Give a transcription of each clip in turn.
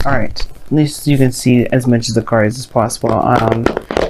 All right, at least you can see as much of the cards as possible.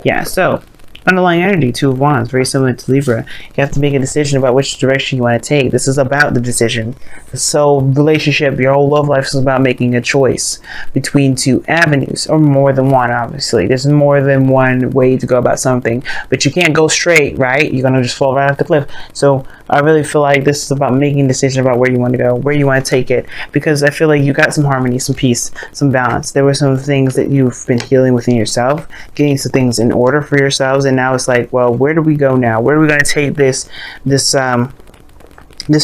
Yeah, so underlying energy, Two of Wands, very similar to Libra. You have to make a decision about which direction you want to take. This is about the decision. So relationship, your whole love life is about making a choice between two avenues, or more than one. Obviously there's more than one way to go about something, but you can't go straight, right? You're gonna just fall right off the cliff. So I really feel like this is about making a decision about where you want to go, where you want to take it, because I feel like you got some harmony, some peace, some balance. There were some things that you've been healing within yourself, getting some things in order for yourselves, and now it's like, well, where do we go now? Where are we going to take this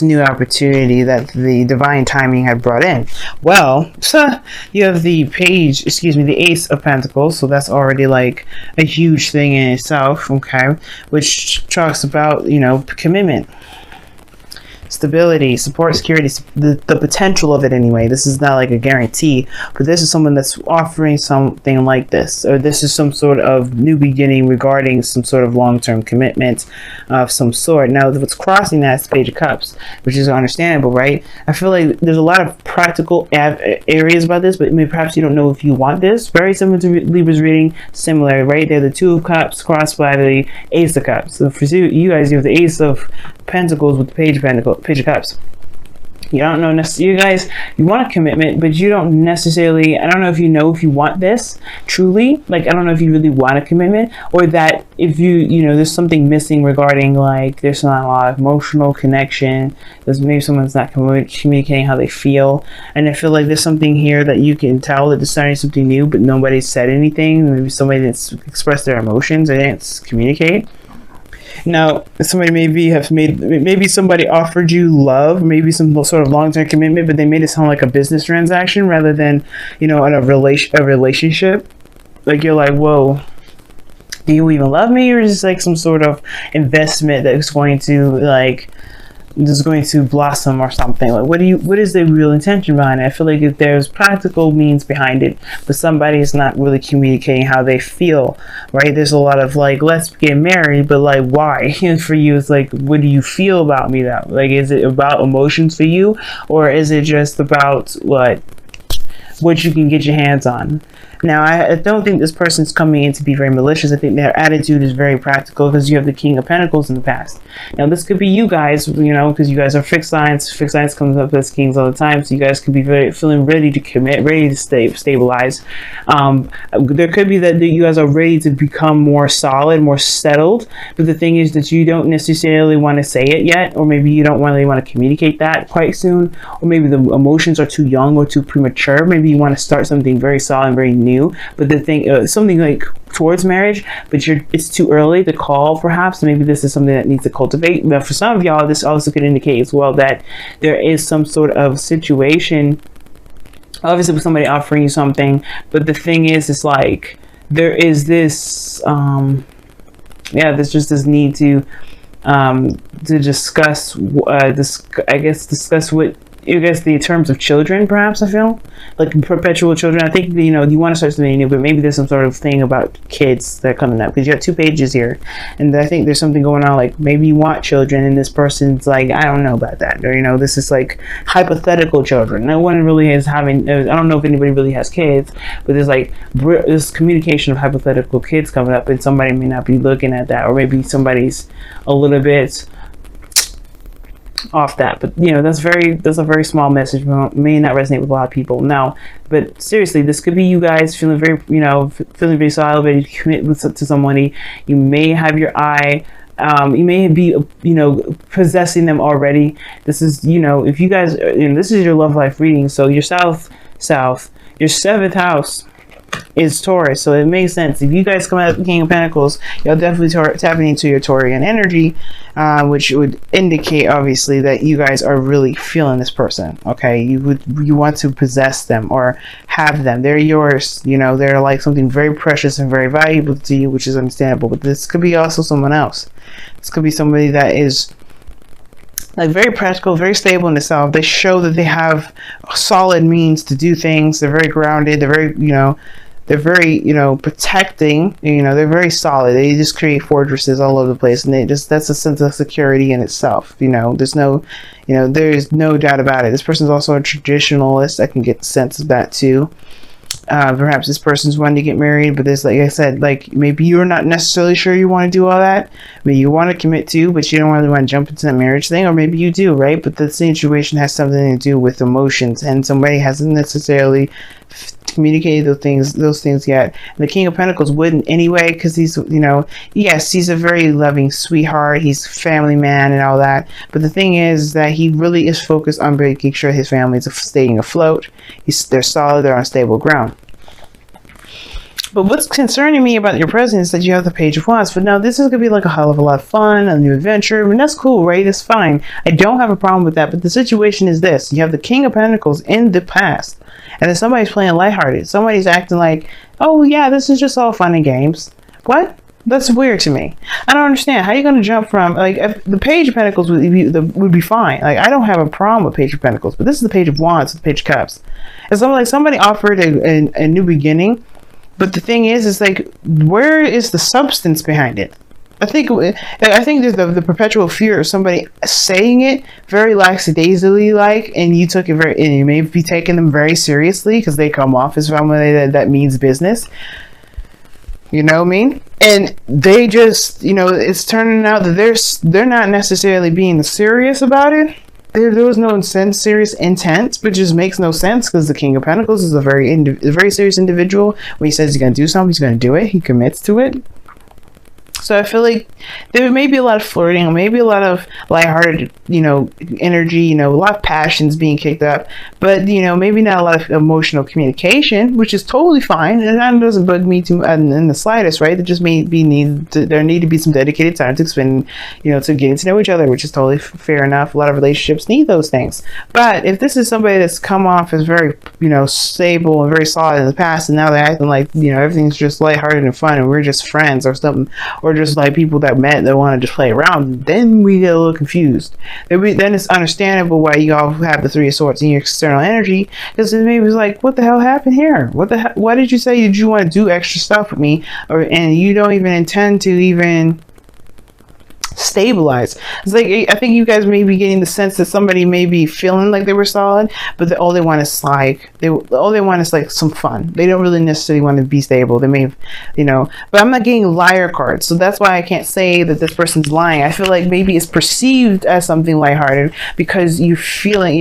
new opportunity that the divine timing had brought in? Well, so you have the the Ace of Pentacles, so that's already like a huge thing in itself, okay, which talks about, you know, commitment, stability, support, security, the potential of it anyway. This is not like a guarantee, but this is someone that's offering something like this, or this is some sort of new beginning regarding some sort of long-term commitment of some sort. Now what's crossing that is the Page of Cups, which is understandable, right? I feel like there's a lot of practical areas about this, but maybe perhaps you don't know if you want this. Very similar to Libra's reading, similar, right? They're the Two of Cups crossed by the Ace of Cups. So for you guys, you have the Ace of Pentacles with the Page of Cups. You don't know necessarily, you guys, you want a commitment, but you don't necessarily, I don't know if you know if you want this truly, like I don't know if you really want a commitment, or that if you know there's something missing regarding, like there's not a lot of emotional connection, there's maybe someone's not communicating how they feel, and I feel like there's something here that you can tell that they're starting something new, but nobody said anything. Maybe somebody didn't express their emotions, they didn't communicate. Now, somebody maybe somebody offered you love, maybe some sort of long-term commitment, but they made it sound like a business transaction rather than, you know, a relationship. Like you're like, whoa, do you even love me, or is this like some sort of investment that's going to blossom or something? Like what is the real intention behind it? I feel like if there's practical means behind it, but somebody is not really communicating how they feel, right? There's a lot of like, let's get married, but like why? And for you it's like, what do you feel about me though? Like, is it about emotions for you, or is it just about what you can get your hands on? Now, I don't think this person's coming in to be very malicious. I think their attitude is very practical, because you have the King of Pentacles in the past. Now, this could be you guys, you know, because you guys are fixed signs. Fixed signs comes up as kings all the time, so you guys could be feeling ready to commit, ready to stabilize. There could be that you guys are ready to become more solid, more settled, but the thing is that you don't necessarily want to say it yet, or maybe you don't really want to communicate that quite soon, or maybe the emotions are too young or too premature. Maybe you want to start something very solid and very new, but the thing, something like towards marriage, but it's too early to call, perhaps. Maybe this is something that needs to cultivate. But for some of y'all, this also could indicate as well that there is some sort of situation, obviously with somebody offering you something, but the thing is, it's like there is this there's just this need to discuss discuss what you guys, the terms of children, perhaps. I feel like perpetual children. I think, you know, you want to start something new, but maybe there's some sort of thing about kids that are coming up, because you have two pages here, and I think there's something going on, like maybe you want children, and this person's like, I don't know about that, or, you know, this is like hypothetical children. No one really is having, I don't know if anybody really has kids, but there's like this communication of hypothetical kids coming up, and somebody may not be looking at that, or maybe somebody's a little bit off that, but you know, that's a very small message, may not resonate with a lot of people now. But seriously, this could be you guys feeling very, you know, feeling very solid, ready to commit to somebody. You may have your eye, you may be, you know, possessing them already. This is, you know, if you guys, you know, this is your love life reading, so your south, your 7th house is Taurus, so it makes sense. If you guys come out of the King of Pentacles, you're definitely tapping into your Taurian energy, which would indicate obviously that you guys are really feeling this person. Okay, you want to possess them or have them. They're yours. You know, they're like something very precious and very valuable to you, which is understandable. But this could be also someone else. This could be somebody that is like very practical, very stable in itself. They show that they have solid means to do things. They're very grounded. They're very, you know, protecting. You know, they're very solid. They just create fortresses all over the place, and that's a sense of security in itself. You know, there's no doubt about it. This person's also a traditionalist. I can get the sense of that too. Perhaps this person's wanting to get married, but there's, like I said, like maybe you're not necessarily sure you want to do all that. Maybe you want to commit to, but you don't really want to jump into that marriage thing, or maybe you do, right? But the situation has something to do with emotions, and somebody hasn't necessarily communicated those things yet. And the King of Pentacles wouldn't anyway, because he's, you know, yes, he's a very loving sweetheart, he's a family man and all that, but the thing is that he really is focused on making sure his family is staying afloat. They're solid, they're on stable ground. But what's concerning me about your present is that you have the Page of Wands. But now this is going to be like a hell of a lot of fun, a new adventure. I mean, that's cool, right? It's fine. I don't have a problem with that. But the situation is this. You have the King of Pentacles in the past. And then somebody's playing lighthearted. Somebody's acting like, oh, yeah, this is just all fun and games. What? That's weird to me. I don't understand. How are you going to jump from, like, if the Page of Pentacles would be fine. Like, I don't have a problem with Page of Pentacles. But this is the Page of Wands, the Page of Cups. It's like somebody offered a new beginning. But the thing is like, where is the substance behind it? I think there's the perpetual fear of somebody saying it very lackadaisically, like, and you took it and you may be taking them very seriously because they come off as somebody that means business. You know what I mean? And they just, you know, it's turning out that they're not necessarily being serious about it. There was no serious intent, which just makes no sense because the King of Pentacles is a very serious individual. When he says he's going to do something, he's going to do it. He commits to it. So I feel like there may be a lot of flirting, maybe a lot of lighthearted, you know, energy, you know, a lot of passions being kicked up, but, you know, maybe not a lot of emotional communication, which is totally fine. And that doesn't bug me too in the slightest, right? There just there need to be some dedicated time to spend, you know, to getting to know each other, which is totally fair enough. A lot of relationships need those things. But if this is somebody that's come off as very, you know, stable and very solid in the past, and now they're acting like, you know, everything's just lighthearted and fun and we're just friends or something, or just like people that met that want to just play around, then we get a little confused. Then it's understandable why you all have the Three of Swords in your external energy, because it maybe was like, what the hell happened here? Why did you say did you want to do extra stuff with me, and you don't even intend to even stabilize? It's like, I think you guys may be getting the sense that somebody may be feeling like they were solid, but all they want is like some fun. They don't really necessarily want to be stable. They may, you know, but I'm not getting liar cards, so that's why I can't say that this person's lying. I feel like maybe it's perceived as something lighthearted because you're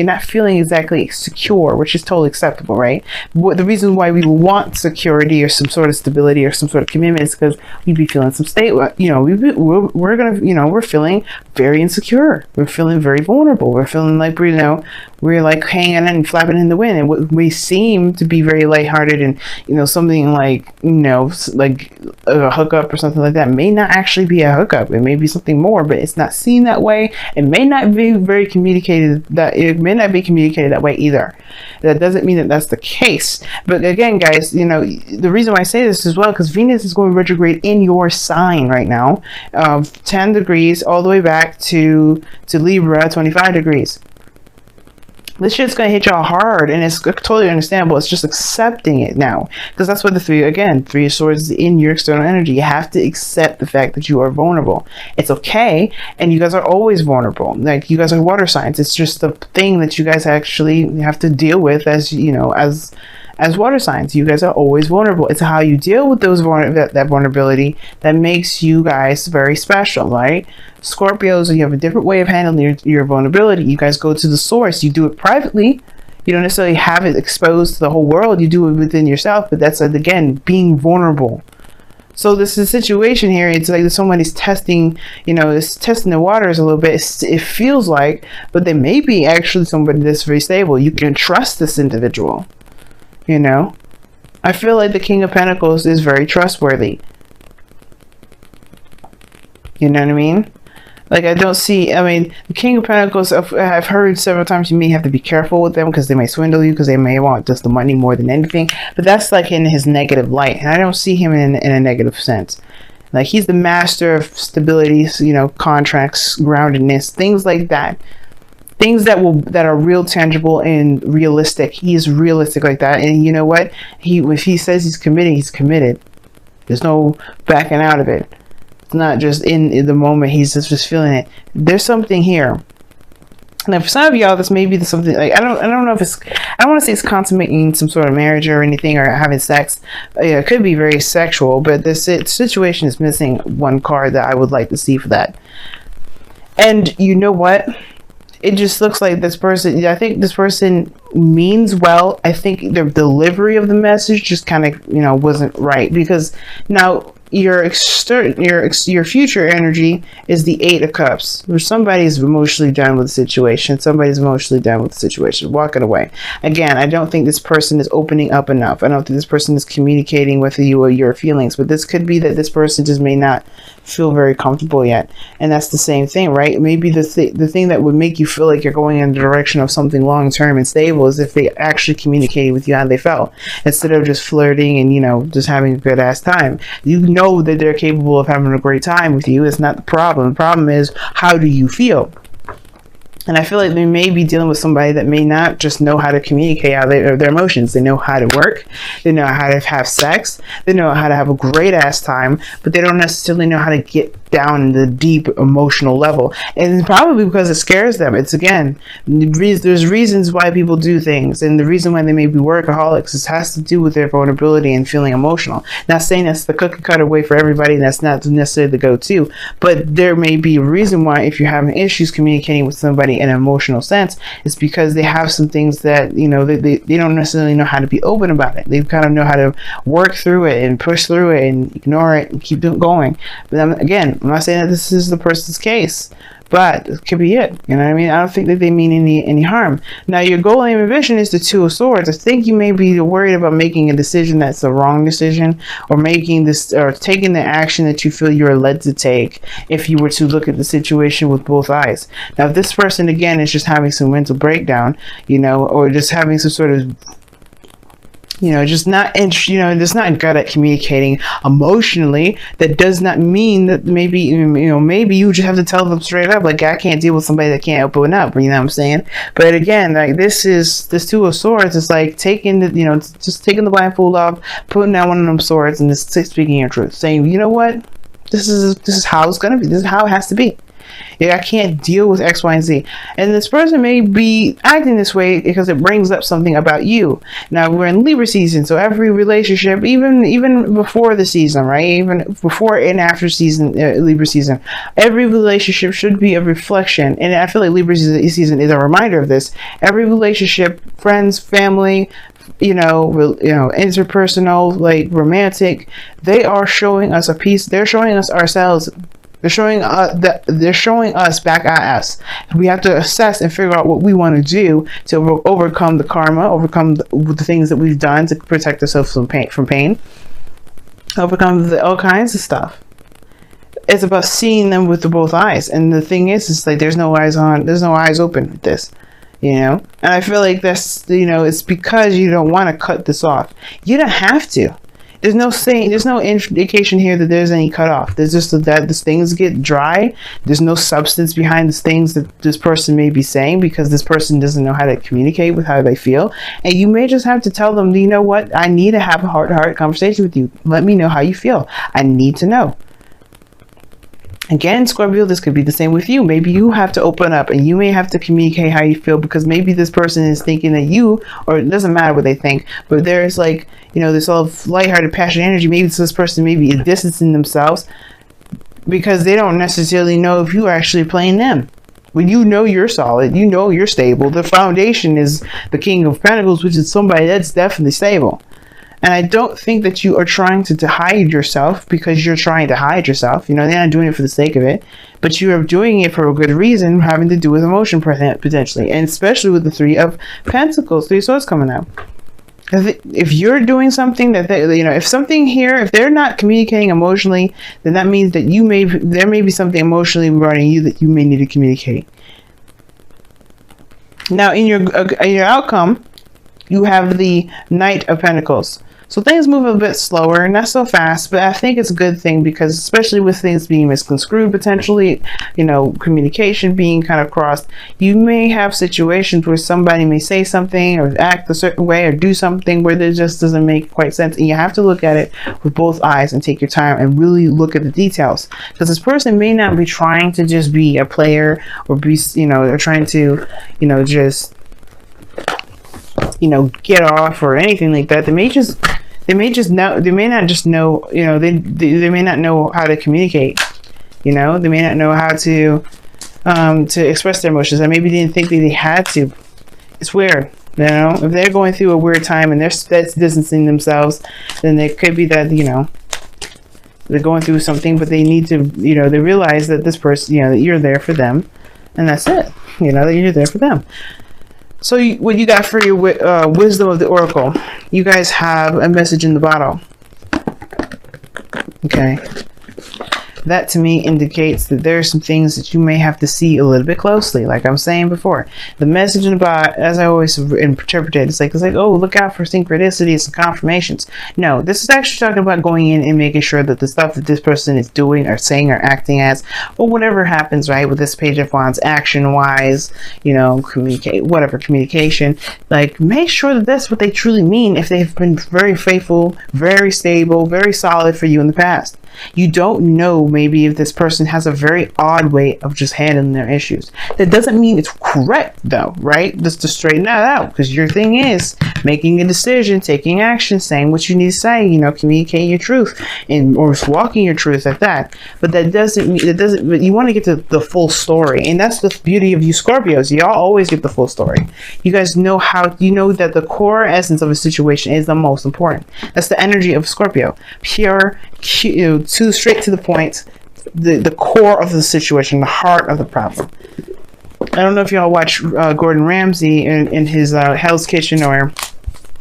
not feeling exactly secure, which is totally acceptable, right? The reason why we want security or some sort of stability or some sort of commitment is because we'd be feeling some state, you know, we're gonna, you know, we're feeling very insecure. We're feeling very vulnerable. We're feeling like we're like hanging and flapping in the wind. And we seem to be very lighthearted, and, you know, something like, you know, like a hookup or something like that may not actually be a hookup. It may be something more, but it's not seen that way. It may not be communicated that way either. That doesn't mean that that's the case. But again, guys, you know, the reason why I say this as well, because Venus is going retrograde in your sign right now, 10 degrees all the way back to Libra, 25 degrees. This shit's gonna hit y'all hard, and it's totally understandable. It's just accepting it now, because that's what the Three of Swords is in your external energy. You have to accept the fact that you are vulnerable. It's okay, and you guys are always vulnerable. Like, you guys are water signs. It's just the thing that you guys actually have to deal with, as you know, as water signs. You guys are always vulnerable. It's how you deal with that vulnerability that makes you guys very special, right? Scorpios, you have a different way of handling your vulnerability. You guys go to the source. You do it privately. You don't necessarily have it exposed to the whole world. You do it within yourself, but that's, again, being vulnerable. So this is a situation here. It's like somebody's testing, you know, it's testing the waters a little bit. It feels like, but they may be actually somebody that's very stable. You can trust this individual. You know, I feel like the King of Pentacles is very trustworthy. You know what I mean? Like, I don't see, I mean, the King of Pentacles, I've heard several times you may have to be careful with them because they may swindle you, because they may want just the money more than anything. But that's like in his negative light. And I don't see him in a negative sense. Like, he's the master of stability, you know, contracts, groundedness, things like that. Things that are real, tangible, and realistic. He is realistic like that. And you know what? If he says he's committing, he's committed. There's no backing out of it. It's not just in the moment. He's just feeling it. There's something here. Now, for some of y'all, this may be something like I don't know if it's, I don't want to say it's consummating some sort of marriage or anything or having sex. Yeah, it could be very sexual, but this situation is missing one card that I would like to see for that. And you know what? It just looks like this person, I think this person means well. I think the delivery of the message just kind of, wasn't right, because now your future energy is the 8 of Cups, where somebody's emotionally done with the situation. Somebody's emotionally done with the situation, walking away. Again, I don't think this person is opening up enough. I don't think this person is communicating with you or your feelings, but this could be that this person just may not feel very comfortable yet. And that's the same thing, right? Maybe the thing that would make you feel like you're going in the direction of something long-term and stable is if they actually communicated with you how they felt, instead of just flirting and just having a good ass time. You know that they're capable of having a great time with you. It's not the problem. The problem is, how do you feel? And I feel like they may be dealing with somebody that may not just know how to communicate how their emotions. They know how to work. They know how to have sex. They know how to have a great ass time, but they don't necessarily know how to get down in the deep emotional level. And it's probably because it scares them. It's, again, there's reasons why people do things, and the reason why they may be workaholics has to do with their vulnerability and feeling emotional. Not saying that's the cookie cutter way for everybody. That's not necessarily the go-to, but there may be a reason why, if you're having issues communicating with somebody in an emotional sense, it's because they have some things that they don't necessarily know how to be open about it. They kind of know how to work through it and push through it and ignore it and keep going. But I'm not saying that this is the person's case, but it could be it. You know what I mean? I don't think that they mean any harm. Now, your goal, aim, and vision is the 2 of Swords. I think you may be worried about making a decision that's the wrong decision, or taking the action that you feel you are led to take if you were to look at the situation with both eyes. Now, if this person, again, is just having some mental breakdown, or just having some sort of just not good at communicating emotionally, that does not mean that maybe you just have to tell them straight up, like, I can't deal with somebody that can't open up, you know what I'm saying? But again, like, this 2 of Swords is like taking just taking the blindfold off, putting down one of them swords, and just speaking your truth, saying, you know what, this is how it's gonna be, this is how it has to be. I can't deal with X, Y, and Z. And this person may be acting this way because it brings up something about you. Now, we're in Libra season, so every relationship, even before the season, right? Even before and after Libra season, every relationship should be a reflection. And I feel like Libra season is a reminder of this. Every relationship, friends, family, interpersonal, like romantic, they are showing us a piece. They're showing us ourselves. They're showing us back at us. We have to assess and figure out what we want to do to overcome the karma, overcome the things that we've done to protect ourselves from pain, overcome all kinds of stuff. It's about seeing them with both eyes. And the thing is like there's no eyes open with this. And I feel like that's, it's because you don't want to cut this off. You don't have to. There's no indication here that there's any cutoff. There's just that these things get dry. There's no substance behind these things that this person may be saying, because this person doesn't know how to communicate with how they feel. And you may just have to tell them, you know what? I need to have a heart-to-heart conversation with you. Let me know how you feel. I need to know. Again, Scorpio, this could be the same with you. Maybe you have to open up and you may have to communicate how you feel, because maybe this person is thinking that or it doesn't matter what they think, but there's like, this all lighthearted, passionate energy. Maybe this person maybe is distancing themselves because they don't necessarily know if you are actually playing them. When you're solid, you're stable. The foundation is the King of Pentacles, which is somebody that's definitely stable. And I don't think that you are trying to hide yourself because you're trying to hide yourself. They're not doing it for the sake of it, but you are doing it for a good reason, having to do with emotion potentially, and especially with the 3 of Pentacles, 3 of Swords coming out. If you're doing something that if they're not communicating emotionally, then that means that there may be something emotionally regarding you that you may need to communicate. Now, in your outcome, you have the Knight of Pentacles. So things move a bit slower, not so fast, but I think it's a good thing because especially with things being misconstrued potentially, you know, communication being kind of crossed, you may have situations where somebody may say something or act a certain way or do something where it just doesn't make quite sense. And you have to look at it with both eyes and take your time and really look at the details, because this person may not be trying to just be a player or be, you know, they're trying to, you know, just, you know, get off or anything like that. They may not just know, you know, they may not know how to communicate, you know, they may not know how to express their emotions, and maybe they didn't think that they had to. It's weird, you know, if they're going through a weird time and they're distancing themselves, then it could be that, you know, they're going through something, but they need to, you know, they realize that this person, you know, that you're there for them, and that's it, you know, that you're there for them. So what you got for your wisdom of the oracle, you guys have a message in the bottle. Okay. That to me indicates that there are some things that you may have to see a little bit closely. Like I'm saying before, the message in the bottle, as I always interpret it, it's like, oh, look out for synchronicities and confirmations. No, this is actually talking about going in and making sure that the stuff that this person is doing or saying or acting as, or whatever happens, right, with this Page of Wands, action-wise, you know, communication, like make sure that that's what they truly mean if they've been very faithful, very stable, very solid for you in the past. You don't know maybe if this person has a very odd way of just handling their issues. That doesn't mean it's correct though, right? Just to straighten that out, because your thing is making a decision, taking action, saying what you need to say, you know, communicating your truth and or walking your truth at that. But that doesn't mean but you want to get to the full story, and that's the beauty of you Scorpios. Y'all always get the full story. You guys know how, you know that the core essence of a situation is the most important. That's the energy of Scorpio. Pure, too straight to the point, the core of the situation, the heart of the problem. I don't know if y'all watch Gordon Ramsay in his Hell's Kitchen, or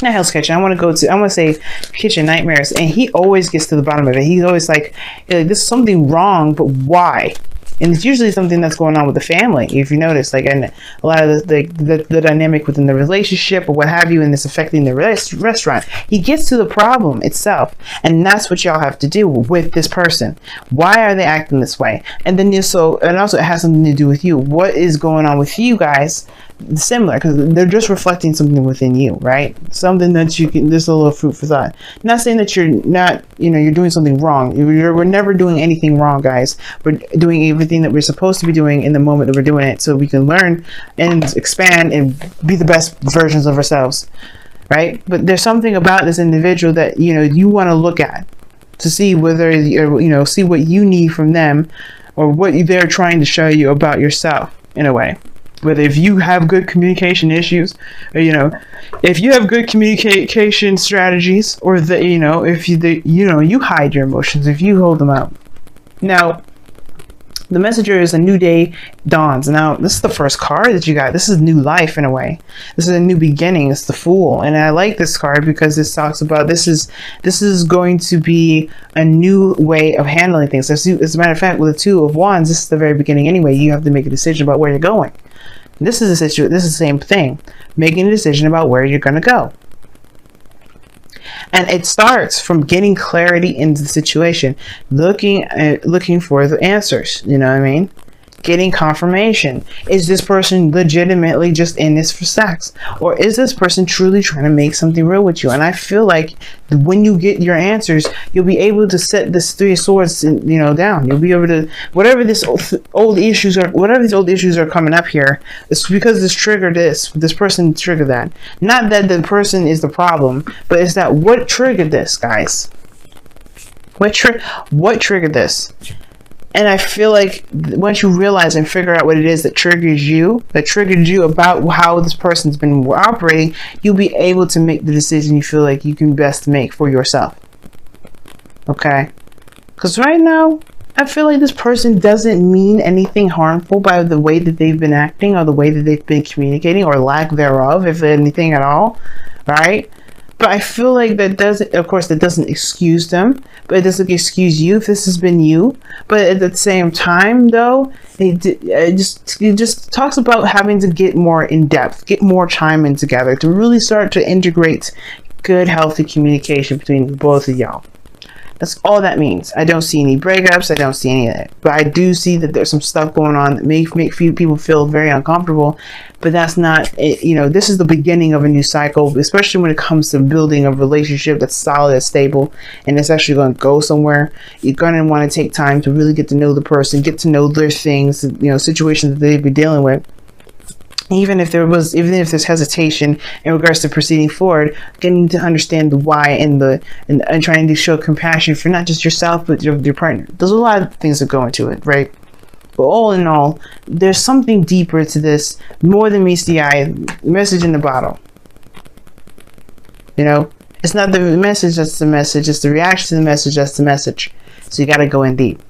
not Hell's Kitchen, I want to say Kitchen Nightmares, and he always gets to the bottom of it. He's always like, this is something wrong, but why? And it's usually something that's going on with the family, if you notice, like, and a lot of the dynamic within the relationship or what have you, and it's affecting the restaurant. He gets to the problem itself, and that's what y'all have to do with this person. Why are they acting this way? And then also it has something to do with you. What is going on with you guys? Similar, because they're just reflecting something within you, right? Something that you can, there's a little food for thought. Not saying that you're not, you know, you're doing something wrong. We're never doing anything wrong, guys. We're doing everything that we're supposed to be doing in the moment that we're doing it, so we can learn and expand and be the best versions of ourselves, right? But there's something about this individual that, you know, you want to look at to see whether, you know, see what you need from them or what they're trying to show you about yourself in a way. Whether if you have good communication issues, or, you know, if you have good communication strategies, or that, you know, if you hide your emotions, if you hold them out. Now, the messenger is a new day dawns. Now, this is the first card that you got. This is new life in a way. This is a new beginning. It's the Fool, and I like this card because this talks about this is going to be a new way of handling things. As a matter of fact, with the Two of Wands, this is the very beginning anyway. You have to make a decision about where you're going. This is the same thing, making a decision about where you're going to go. And it starts from getting clarity into the situation, looking for the answers, you know what I mean? Getting confirmation. Is this person legitimately just in this for sex? Or is this person truly trying to make something real with you? And I feel like when you get your answers, you'll be able to set this Three of Swords, you know, down. You'll be able to, whatever these old issues are coming up here, it's because this person triggered that. Not that the person is the problem, but it's that what triggered this, guys? What triggered this? And I feel like once you realize and figure out what it is that triggered you about how this person's been operating, you'll be able to make the decision you feel like you can best make for yourself. Okay? Because right now, I feel like this person doesn't mean anything harmful by the way that they've been acting or the way that they've been communicating, or lack thereof, if anything at all. Right? But I feel like that doesn't excuse them, but it doesn't excuse you if this has been you. But at the same time, though, it just talks about having to get more in depth, get more time in together to really start to integrate good, healthy communication between both of y'all. That's all that means. I don't see any breakups. I don't see any of that. But I do see that there's some stuff going on that make few people feel very uncomfortable. But that's not, this is the beginning of a new cycle, especially when it comes to building a relationship that's solid, that's stable, and it's actually going to go somewhere. You're going to want to take time to really get to know the person, get to know their things, situations that they've been dealing with. Even if there's hesitation in regards to proceeding forward, getting to understand the why and trying to show compassion for not just yourself but your partner. There's a lot of things that go into it, right? But all in all, there's something deeper to this, more than meets the eye. Message in the bottle. It's not the message that's the message. It's the reaction to the message that's the message. So you got to go in deep.